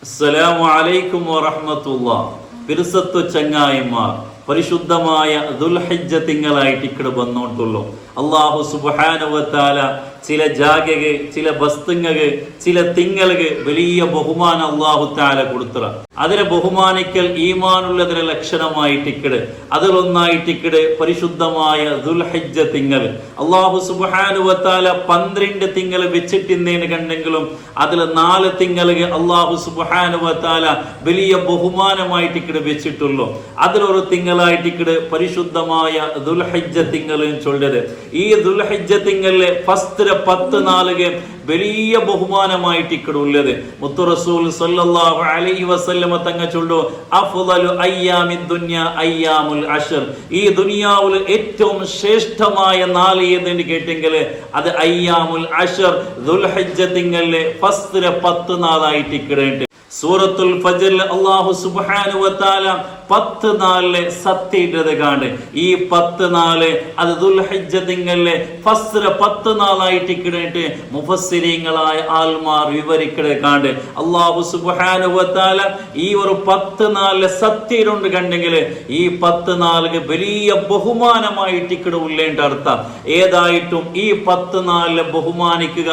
അസ്സലാമു അലൈക്കും വറഹ്മത്തുള്ളാഹ്. പിർസത്തു ചങ്ങായിമാർ, പരിശുദ്ധമായ ദുൽഹിജ്ജ തിങ്കളായിട്ട് ഇവിടെ വന്നോണ്ടുള്ളൂ. അല്ലാഹു സുബ്ഹാനഹു വ തആല ചില ജാഗക്, ചില വസ്തുങ്ങക്ക്, ചില തിങ്ങൾക്ക് വലിയ ബഹുമാനം അല്ലാഹു തആല കൊടുത്തറ. അതിനെ ബഹുമാനിക്കൽ ഈമാനുള്ളതിന്റെ ലക്ഷണമായിട്ടിക്കട് അതിലൊന്നായിട്ടിക്കട് പരിശുദ്ധമായ ദുൽഹിജ്ജ തിങ്കൾ. അല്ലാഹു സുബ്ഹാനഹു വ തആല 12 തിങ്കൾ വെച്ചിട്ടിന്നേന് കണ്ടെങ്കിലും അതിൽ 4 തിങ്ങൾക്ക് അല്ലാഹു സുബ്ഹാനഹു വ തആല വലിയ ബഹുമാനമായിട്ടിക്കട് വെച്ചിട്ടുള്ളൂ. അതിലൊരു തിങ്കളായിട്ടിക്കട് പരിശുദ്ധമായ ദുൽഹിജ്ജ തിങ്കൾ ചൊല്ലത്. ഈ ദുൽഹിജ്ജ തിങ്കളിലെ ഫസ്റ്റ് 10 നാളുകൾ വലിയ ബഹുമാനമായിട്ട് ഇക്കടുള്ളത്. മുത്തു റസൂൽ സല്ലല്ലാഹു അലൈഹി വസല്ലമ തങ്ങൾ ചൊല്ലു, അഫ്ളലു അയ്യാമിദ് ദുനിയ അയ്യാമുൽ അശ്ർ. ഈ ദുനിയാവിൽ ഏറ്റവും ശ്രേഷ്ഠമായ നാൾ ഏതെന്ന് കേട്ടെങ്കിൽ അത് അയ്യാമുൽ അശ്ർ, ദുൽഹിജ്ജ തിങ്കളിലെ ഫസ്റ്റ് 10 നാളായിട്ട് ഇക്കടുണ്ട്. സൂറത്തുൽ ഫജ്റിൽ അല്ലാഹു സുബ്ഹാനഹു വ തആല 10 നാളിലെ സത്യത കാണ്ട്. ഈ 10 നാള് അത് ദുൽഹിജ്ജ തിങ്കളിലെ ഫസ്റ്റ് 10 നാളായിട്ട് ഇക്കടിട്ട് മുഫസ്സിരീങ്ങളായ ആൽമാർ വിവരിക്കടെ കാണ്ട്. അല്ലാഹു സുബ്ഹാനഹു വ തആല ഈ ഒരു 10 നാളിലെ സത്യരുണ്ട് കണ്ടെങ്കിൽ ഈ 10 നാളുകൾ വലിയ ബഹുമാനമായിട്ട് ഇക്കട ഉള്ളേണ്ട അർത്ഥം. ഏതായിട്ടും ഈ 10 നാളിലെ ബഹുമാനിക്കുക,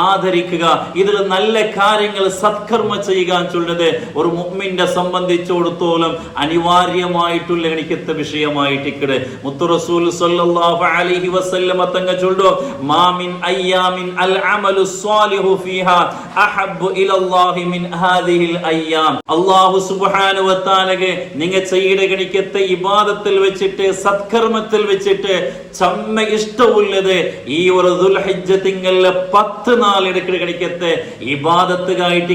ആദരിക്കുക, ഇതിൽ നല്ല കാര്യങ്ങൾ സത്കർമ്മ ചെയ്യുക ചൊല്ലത് ഒരു മുഅ്മിനെ സംബന്ധിച്ചിടത്തോളം അനിവാര്യമായിട്ടുള്ള എനിക്കത്തെ വിഷയമായിട്ടിക്കട്. മുത്തു റസൂൽ സല്ലല്ലാഹു അലൈഹി വസല്ലമ തങ്ങൾ ചൊല്ലു, മാ മിൻ അയ്യാമിൻ അൽ അമലു സ്വാലിഹു ഫീഹാ അഹബ്ബു ഇലല്ലാഹി മിൻ ഹാദിഹിൽ അയ്യാം. അല്ലാഹു സുബ്ഹാനഹു വ തആലയെ നിങ്ങൾ ചെയ്യേണ്ട എനിക്കത്തെ ഇബാദത്തിൽ വെച്ചിട്ട്, സത്കർമ്മത്തിൽ വെച്ചിട്ട് ചമ്മ ഇഷ്ടമുള്ളത് ഈ ഒരു ദുൽഹിജ്ജ തിങ്കളിലെ 10 നാളെടുക്കൽ എനിക്കത്തെ ഇബാദത്തുകായിട്ട്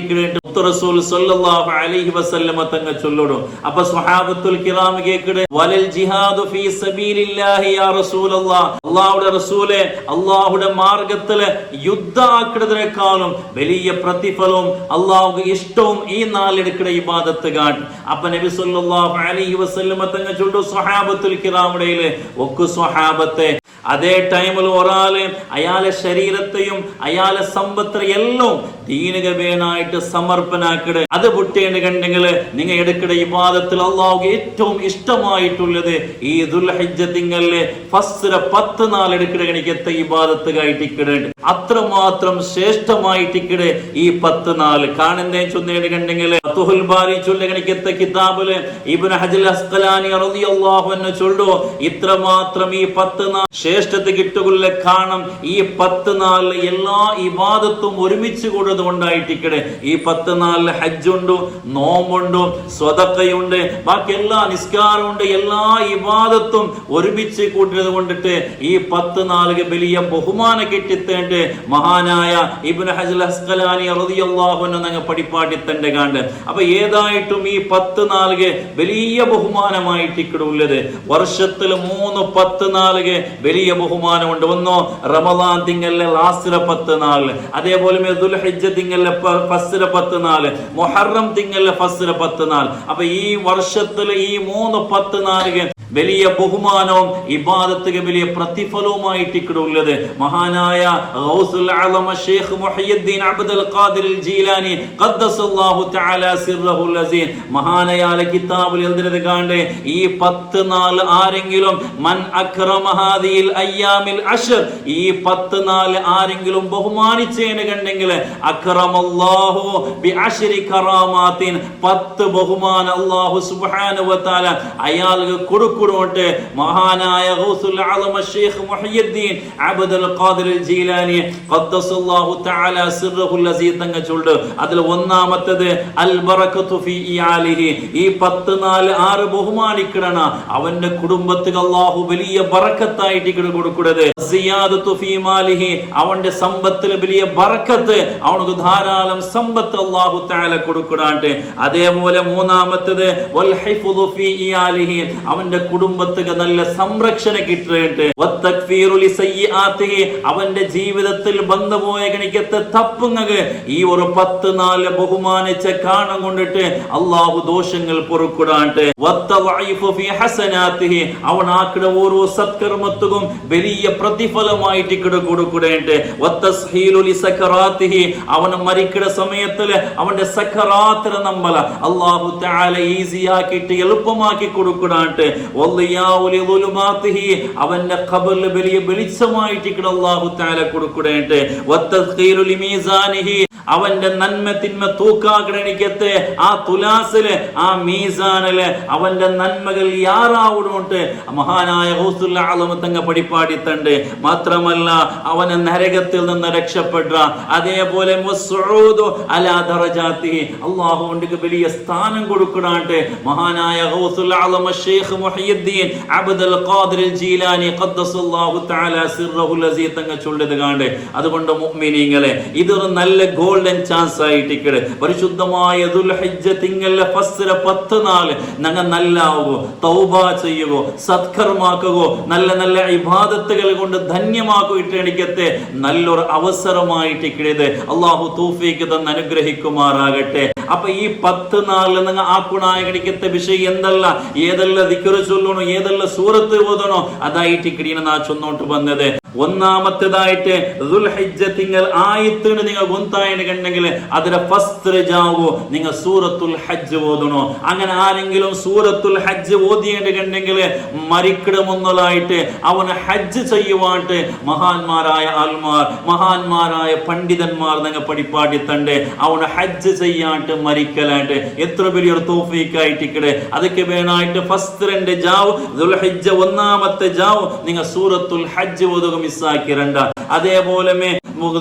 മുത്തു റസൂൽ സല്ലല്ലാഹു അലൈഹി വസല്ലമ തങ്ങൾ ചൊല്ലുന്നു. അപ്പൊ സ്വഹാബത്തുൽ കിറാം കേക്കടെ, വലൽ ജിഹാദു ഫീ സബീലില്ലാഹി യാ റസൂലല്ലാഹ്. അല്ലാഹുവിന്റെ റസൂലേ, അല്ലാഹുവിന്റെ മാർഗ്ഗത്തിൽ യുദ്ധമാക്കുന്നതിനേക്കാളും വലിയ പ്രതിഫലവും അല്ലാഹുവിന് ഇഷ്ടവും ഈ നാളെടുക്കടെ ഇബാദത്ത് കാട്ട്. അപ്പൊ നബി സല്ലല്ലാഹു അലൈഹി വസല്ലമ തങ്ങൾ ചൊല്ലു, സ്വഹാബത്തുൽ കിറാമിടയിലെ ഒക്കെ സ്വഹാബത്തെ അതേ ടൈമിൽ ഒരാള് അയാളെ ശരീരത്തെയും അയാളെ സമ്പത്തിനെയും എല്ലാം ദീനികവേനായിട്ട് സമർപ്പനാക്കിട്. അത് പൊട്ടേണ്ട കണ്ടെങ്കിൽ നിങ്ങൾ എടുക്കട ഇബാദത്തിൽ അല്ലാഹു ഏറ്റവും ഇഷ്ടമായിട്ടുള്ളത് ഈ ദുൽഹിജ്ജ തിങ്കളിലെ ഫസ്റ്റ് 10 നാൾ എടുക്കട എനിക്കത്തെ ഇബാദത്തുകായിട്ടിക്കടുണ്ട്. അത്രമാത്രം ശ്രേഷ്ഠമായിട്ടിക്കട് ഈ 10 നാൾ കാണുന്നേ ചൊന്നേണ്ട കണ്ടെങ്കിൽ ഫത്ഹുൽ ബാരി ചൊല്ല എനിക്കത്തെ കിതാബില് ഇബ്നു ഹജർ അസ്ഖലാനി റളിയല്ലാഹു അൻഹു ചൊല്ലു, ഇത്രമാത്രം ഈ 10 നാൾ ശ്രേഷ്ഠത കിട്ടുകൊള്ള കാണും. ഈ 10 നാളിൽ എല്ലാ ഇബാദത്തും ഒരുമിച്ച് കൂടുന്നത് കൊണ്ടായിട്ടിക്കടെ. ഈ 10 നാളിൽ ഹജ്ജുണ്ട്, നോമ്പുണ്ട്, സ്വതക്കയുണ്ട്, ബാക്കി എല്ലാ നിസ്കാരമുണ്ട്, എല്ലാ ഇബാദത്തും ഒരുമിച്ച് കൂട്ടുന്നത് കൊണ്ടിട്ട് ഈ 10 നാളുകൾ വലിയ ബഹുമാനം കിട്ടിത്തേണ്ട മഹാനായ ഇബ്നു ഹജർ അസ്ഖലാനി റളിയല്ലാഹു അൻഹു ഞങ്ങൾ പഠിപ്പാട്ടിത്തന്റെ കാണ്ട്. അപ്പൊ ഏതായിട്ടും ഈ 10 നാളുകൾ വലിയ ബഹുമാനമായിട്ടിക്കടെ ഉള്ളത്. വർഷത്തിൽ 3 നാളുകൾ വലിയ ബഹുമാനമുണ്ട്. ഒന്നോ റമദാൻ തിങ്കളിലെ ലാസ്റ്റ് 10 നാള്, അതേപോലെ ദുൽഹിജ്ജ തിങ്കളിലെ ഫസ്റ്റ് 10 നാള്, മുഹറം തിങ്കളിലെ ഫസ്റ്റ് 10 നാൾ. അപ്പൊ ഈ വർഷത്തിലെ ഈ 3 നാളുകൾ വലിയ ബഹുമാനവും ഇബാദത്തുക വലിയ പ്രതിഫലവുമായിട്ട് ഇവിടെ ഉള്ളത്. മഹാനായ ഗൗസുൽ അഅ്ലം ശൈഖ് മുഹയ്യിദ്ദീൻ അബ്ദുൽ ഖാദിർ അൽ ജീലാനി ഖദ്ദസല്ലാഹു തആല സിർറഹുൽ അസീം മഹാനായ കിതാബിൽ എഴുതുന്നത് കാണ്ട്, ഈ 10 നാൾ ആരെങ്കിലും മൻ അക്രമ ഹാദിൽ അയ്യാമിൽ അശ്ർ, ഈ 10 നാൾ ആരെങ്കിലും ബഹുമാനിച്ചേനെ കണ്ടെങ്കിൽ അക്രമല്ലാഹു ബി അശ്രി കറാമാത്തിൻ, 10 ബഹുമാനം അല്ലാഹു സുബ്ഹാനഹു വ തആല അയാൾക്ക് കൊടുക്കും. മഹാനായ ഗൗസുൽ അഅ്ലം ശൈഖ് മുഹയ്യിദ്ദീൻ അബ്ദുൽ ഖാദിർ അൽ ജീലാനി ഖദ്ദസല്ലാഹു തആല സിർറഹുൽ അസീം തങ്ങൾ ചൊല്ലു. അതിൽ ഒന്നാമത്തേത് അൽ ബറകത്തു ഫീ ഇയാലിഹി. ഈ 10 നാൾ ആര് ബഹുമാനിക്കണ അവന്റെ കുടുംബത്തിൽ അല്ലാഹു വലിയ ബറക്കത്തായിട്ട് കൊടുക്കുന്നത്. സിയാദത്തു ഫീ മാലിഹി, അവന്റെ സമ്പത്തിൽ വലിയ ബറക്കത്ത്, അവനക്ക് ധാരാളം സമ്പത്ത് അല്ലാഹു തആല കൊടുക്കണാണ്ട്. അതേപോലെ മൂന്നാമത്തേത് വൽ ഹിഫ്ദു ഫീ ഇയാലിഹി, അവന്റെ കുടുംബത്തിന് നല്ല സംരക്ഷണം കിട്ടിയിട്ട് അവന്റെ ജീവിതത്തിൽ ബന്ധപോയ ഗണിക്കത്തെ തപ്പുങ്ങക്ക് ഈ ഒരു 10 ബഹുമാനിച്ച കാണം കൊണ്ടിട്ട് അള്ളാഹു ദോഷങ്ങൾ പൊറുക്കുടാണ്ട് അവനാക്കിട ഓരോ സത്കർമ്മത്തും വലിയ പ്രതിഫലമായിട്ട് കൊടുക്കുടേണ്ട് അവന് മരിക്കട സമയത്തിൽ അവന്റെ സക്കറാത്തിനെ നമ്മള അള്ളാഹു തആല ഈസി ആക്കിയിട്ട് എളുപ്പമാക്കി കൊടുക്കുടാണ്ട് അവന്റെ ഖബറിൽ വലിയ വെളിച്ചമായിട്ട് അള്ളാഹു തആല കൊടുക്കുടേണ്ട് അവന്റെ നന്മ തിന്മ തൂക്കാക്കണിക്കത്തെ ആ തുലാസില് ആ മീസാനില് അവന്റെ നന്മകൾ യാറാവുന്നുണ്ട് മഹാനായ ഗൗസുൽ ആലം തങ്ങൾ പടിപ്പാടിത്തണ്ട്. മാത്രമല്ല അവനെ നരകത്തിൽ നിന്ന് രക്ഷപ്പെട്ട അതേപോലെ അള്ളാഹുവിന്റെ വലിയ സ്ഥാനം കൊടുക്കുന്നുണ്ട്. മഹാനായ ഗൗസുൽ ആലം ശൈഖ് മുഹയ്യിദ്ദീൻ അബ്ദുൽ ഖാദിർ ജീലാനി ഖദ്ദസല്ലാഹു തആല സിർറഹുൽ അസീസ് തങ്ങൾ ചൊല്ലിയത് കാണേ. അതുകൊണ്ട് മുഅ്മിനീങ്ങളെ ഇതൊരു നല്ല ഗോൾഡൻ ചാൻസ് ആയിട്ട് പരിശുദ്ധമായ ദുൽഹിജ്ജ തിങ്കളിലെ ഫസ്റ്റ് 10 നാൾ ഞങ്ങൾ നല്ലാവുകയോ തൗബ ചെയ്യുകയോ സത്കർമാക്കുകയോ നല്ല നല്ല ഇബാദത്തുകൾ കൊണ്ട് ധന്യമാക്കിയിട്ടെണിക്കത്തെ നല്ലൊരു അവസരമായിട്ട് കിട്ടിയത് അള്ളാഹു തൗഫീഖ് തന്ന് അനുഗ്രഹിക്കുമാറാകട്ടെ. അപ്പൊ ഈ 10 നാളിൽ നിങ്ങൾ ആക്കുണായകടിക്കത്തെ വിഷയം എന്തല്ല ഏതെല്ലാം ദിക്ർ ചൊല്ലണോ ഏതെല്ലാം സൂറത്ത് ഓതണോ അതായിട്ട് കിടിയാണ് നാ ചൊന്നോട്ട് വന്നത്. ഒന്നാമത്തേതായിട്ട് ദുൽഹിജ്ജ തിങ്കൾ ആയത്തിന് നിങ്ങൾ ഗുന്തായന് കണ്ടെങ്കിൽ അതിലെ ഫസ്റ്റ് ജാവോ നിങ്ങൾ സൂറത്തുൽ ഹജ്ജ് ഓതണോ. അങ്ങനെ ആരെങ്കിലും സൂറത്തുൽ ഹജ്ജ് ഓതിയേണ്ട കണ്ടെങ്കിൽ മരിക്കണമെന്നതായിട്ട് അവന് ഹജ്ജ് ചെയ്യുവാട്ട് മഹാന്മാരായ ആൽമാർ മഹാന്മാരായ പണ്ഡിതന്മാർ നിങ്ങൾ പഠിപ്പാടിത്തണ്ട് അവന് ഹജ്ജ് ചെയ്യാണ്ട് മരിക്കലായിട്ട് എത്ര വലിയൊരു തൗഫീഖായിട്ടിക്കടെ. അതൊക്കെ വേണമായിട്ട് ഫസ്റ്റ് 2 ജാവ് ദുൽഹിജ്ജ ഒന്നാമത്തെ ജാവ് നിങ്ങൾ സൂറത്തുൽ ഹജ്ജ് ഓതുക മിസ്സാക്കിരണ്ട. അതേപോലെ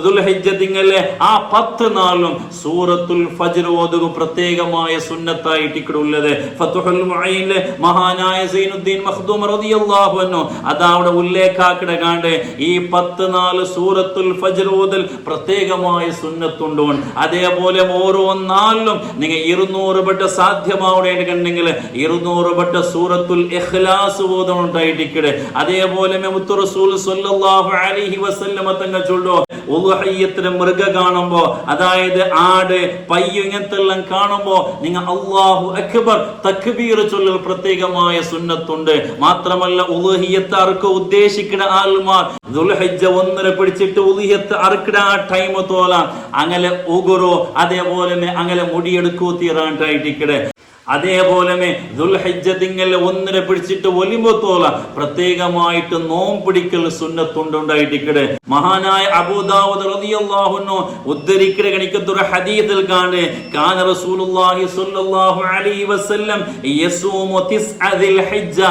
ദുൽഹിജ്ജ തിങ്കളിലെ ആ 10 നാളും സൂറത്തുൽ ഫജ്ർ ഓതുക പ്രത്യേകമായ സുന്നത്തായിട്ട് ഇവിടെ ഉള്ളത്. ഫത്ഹുൽ മുഈനിലെ മഹാനായ സൈനുദ്ദീൻ മഖ്ദൂം റളിയല്ലാഹു അൻഹു അതവിടെ ഉല്ലേഖാക്കിട കാണ്ട് ഈ 10 നാൾ സൂറത്തുൽ ഫജ്ർ ഓതൽ പ്രത്യേകമായ സുന്നത്തുണ്ട്. അതേപോലെ ഓരോ നാളിലും നിങ്ങൾ 200 വട്ട സാധ്യമാവുകയാണ് കണ്ടെങ്കിൽ 200 വട്ട സൂറത്തുൽ ഇഖ്ലാസ് ഓതുന്നുണ്ടായിട്ട്. അതേപോലെ മുത്തു റസൂൽ സ്വല്ലല്ലാഹു അലൈഹി വസല്ലമ തങ്ങൾ ചൊല്ലോ ഉളുഹിയ്യത്തിന് മൃഗ കാണുമ്പോ അതായത് ആട് പയ്യ് ഇങ്ങനത്തെല്ലാം കാണുമ്പോ നിങ്ങൾ അല്ലാഹു അക്ബർ തക്ബീർ ചൊല്ലൽ പ്രത്യേകമായ സുന്നത്തുണ്ട്. മാത്രമല്ല ഉളുഹിയ്യത്ത് അറുക്ക ഉദ്ദേശിക്കുന്ന ആൾമാർ ദുൽഹിജ്ജ 1 പിടിച്ചിട്ട് ഉളുഹിയ്യത്ത് അറുക്കട ആ ടൈം തോല അങ്ങനെ ഉഗുറോ അതേപോലെ അങ്ങനെ മുടിയെടുക്കൂ തീരാണ്ടായിട്ടിക്കടെ. അതേപോലെ ദുൽഹിജ്ജ തിങ്കളിൽ 1 പിടിച്ചിട്ട് ഒലിമ്പത്തോല പ്രത്യേകമായിട്ട് നോമ്പ് പിടിക്കൽ സുന്നത്തുണ്ടായിട്ടിക്കടെ. മഹാനായ അബൂ ദാവൂദ് റളിയല്ലാഹു അൻഹു ഉദ്ധരിക്കണ കണിക്കത്തൊരു ഹദീസിൽ കാണേ കാന റസൂലുള്ളാഹി സ്വല്ലല്ലാഹു അലൈഹി വസല്ലം യസൂമു 9 ദിൽഹിജ്ജ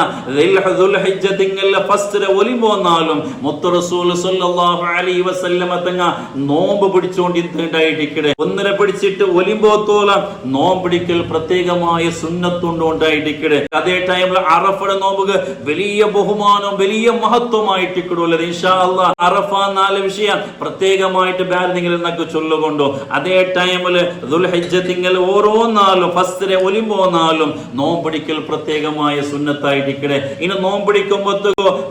ദുൽഹിജ്ജ തിങ്കളിൽ ഫസ്റ്റ് ഒലിമ്പോന്നാലും മുത്തു റസൂൽ സ്വല്ലല്ലാഹു അലൈഹി വസല്ലം തങ്ങ നോമ്പ് പിടിച്ചുകൊണ്ടിരുന്നുണ്ടായിട്ടിക്കടെ. 1 പിടിച്ചിട്ട് ഒലിമ്പോത്തോല നോമ്പ് പിടിക്കൽ പ്രത്യേകമായ സുന്നത്തുണ്ടായിട്ടിക്കടെ. അതേ ടൈമിൽ അറഫയുടെ നോമ്പ് വലിയ ബഹുമാനം വലിയ മഹത്വമായിട്ടിക്കടുള്ളത്. ഇൻഷാ അല്ലാഹ് അറഫ 4 വിഷയം പ്രത്യേകമായിട്ട് ബാരനെങ്കിലും എന്നൊക്കെ ചൊല്ലുകൊണ്ടോ. അതേ ടൈമിൽ ദുൽഹിജ്ജ തിങ്കൾ ഓരോ നാളും ഫസ്റ്റ് ഒലിമ്പോ നാളും നോമ്പിടിക്കൽ പ്രത്യേകമായ സുന്നത്തായിട്ടിക്കടെ. ഇനി നോമ്പിടിക്കുമ്പോ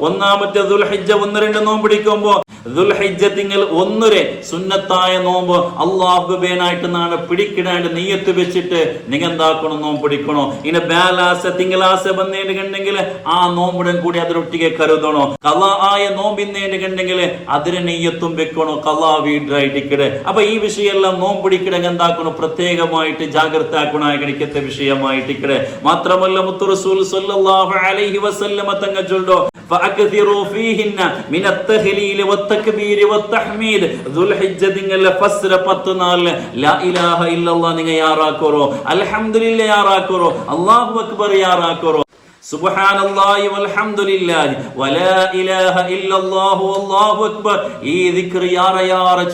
ഒന്നാമത്തെ ദുൽഹിജ്ജ 1-2 നോമ്പിടിക്കുമ്പോ ദുൽഹിജ്ജ തിങ്കൾ 1 സുന്നത്തായ നോമ്പ് അല്ലാഹുബേനായിട്ട് നാളെ പിടിക്കിടാണ്ട് നീയത്ത് വെച്ചിട്ട് നിങ്ങൾ എന്താക്കണം നോമ്പ് പിടിക്കണോ. ഇനി ബാലാസ തിങ്കളാസ വന്നേണ്ടെങ്കിൽ ആ നോമ്പിടൻ കൂടി അതിലൊട്ടിಗೆ കരുതണോ. കലാ ആയ നോമ്പിന്നേണ്ട് കണ്ടെങ്കിൽ അതിന് നെയ്യത്തും വെക്കണോ കലാ വീടായിട്ടിക്കടെ. അപ്പൊ ഈ വിഷയെല്ലാം നോമ്പ് പിടിക്കിടങ്ങ് എന്താക്കണോ പ്രത്യേകമായിട്ട് ജാഗ്രത ആക്കണായിക്കത്തെ വിഷയമായിട്ടിക്കടെ. മാത്രമല്ല മുത്തു റസൂൽ സ്വല്ലല്ലാഹു അലൈഹി വസല്ലമ തങ്ങൾ ചൊല്ലോ فأكثروا فيهن من التهليل والتكبير والتحميد ذُلْحِجَّ തിങ്കളിലെ ഫസ്റ്റ് 10 നാളിൽ ലാ ഇലാഹ ഇല്ലല്ലാഹ് നിങ്ങൾ യാറാക്കറോ അൽഹംദുലില്ലാഹ് യാറാക്കറോ അല്ലാഹു അക്ബർ യാറാക്കറോ സുബ്ഹാനല്ലാഹി വൽഹംദുലില്ലാഹി വലാ ഇലാഹ ഇല്ലല്ലാഹു വല്ലാഹു അക്ബർ ഈ ദിക്ർ യാറ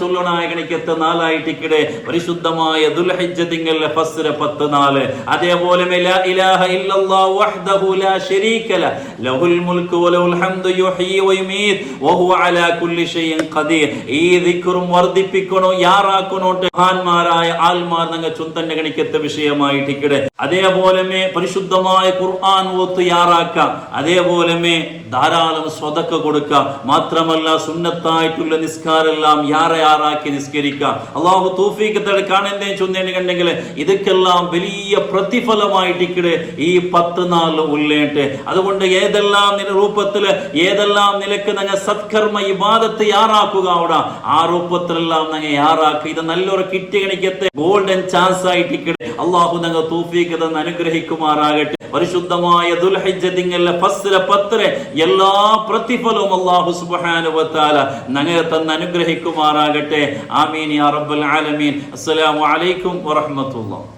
ചൊല്ലണായകണിക്കത്തെ നാളായിട്ടിക്കടെ. പരിശുദ്ധമായ ദുൽഹിജ്ജ തിങ്കളിലെ ഫസ്റ്റ് 10 നാള്. അതേപോലെ ലാ ഇലാഹ ഇല്ലല്ലാഹു വഹ്ദഹു ലാ ശരീക ലഹു ലഹുൽ മുൽക്കു വലഹുൽ ഹംദു യുഹ്യി വയുമീത് വഹുവ അലാ കുല്ലി ഷൈഇൻ ഖദീർ. ഈ ദിക്റും വർദ്ധിപ്പിക്കണോ യാറാക്കണോ മഹാന്മാരായ ആൽമാർ നിങ്ങൾ ചുന്തന്റെ ഗണിക്കത്തെ വിഷയമായിട്ടിക്കടെ. അതേപോലെ പരിശുദ്ധമായ ഖുർആൻ ഓത്ത് തയ്യാറാക്കുക. അതേപോലെ ധാരാളം സ്വതക്ക കൊടുക്കുക. മാത്രമല്ല സുന്നത്തായിട്ടുള്ള നിസ്കാരെല്ലാം യാറാക്കി നിസ്കരിക്കുക. അള്ളാഹു തൗഫീഖ് തടുക്കാൻ എന്തേ ചൊന്നേണ്ടെങ്കിൽ ഇതൊക്കെല്ലാം വലിയ പ്രതിഫലമായിട്ട് ഈ 10 നാളിൽ ഉള്ളേട്ട്. അതുകൊണ്ട് ഏതെല്ലാം രൂപത്തില് ഏതെല്ലാം നിലക്ക് ഞങ്ങൾ സത്കർമ്മ ഇബാദത്ത് യാറാക്കുക അവിടെ ആ രൂപത്തിലെല്ലാം ഞങ്ങൾ യാറാക്കുക. ഇത് നല്ലൊരു കിട്ടിയണിക്കത്തെ ഗോൾഡൻ ചാൻസ് ആയിട്ട് അള്ളാഹു ഞങ്ങൾ തൗഫീഖ് തന്ന് അനുഗ്രഹിക്കുമാറാകട്ടെ. പരിശുദ്ധമായ ദുൽഹിജ്ജ തിങ്കളിലെ ഫസ്റ്റിലെ 10 എല്ലാ പ്രതിഫലവും അല്ലാഹു സുബ്ഹാനഹു വ തആല ഞങ്ങളെ തന്ന് അനുഗ്രഹിക്കുമാറാകട്ടെ. ആമീൻ യാ റബ്ബൽ ആലമീൻ. അസ്സലാമു അലൈക്കും വറഹ്മത്തുള്ളാഹി.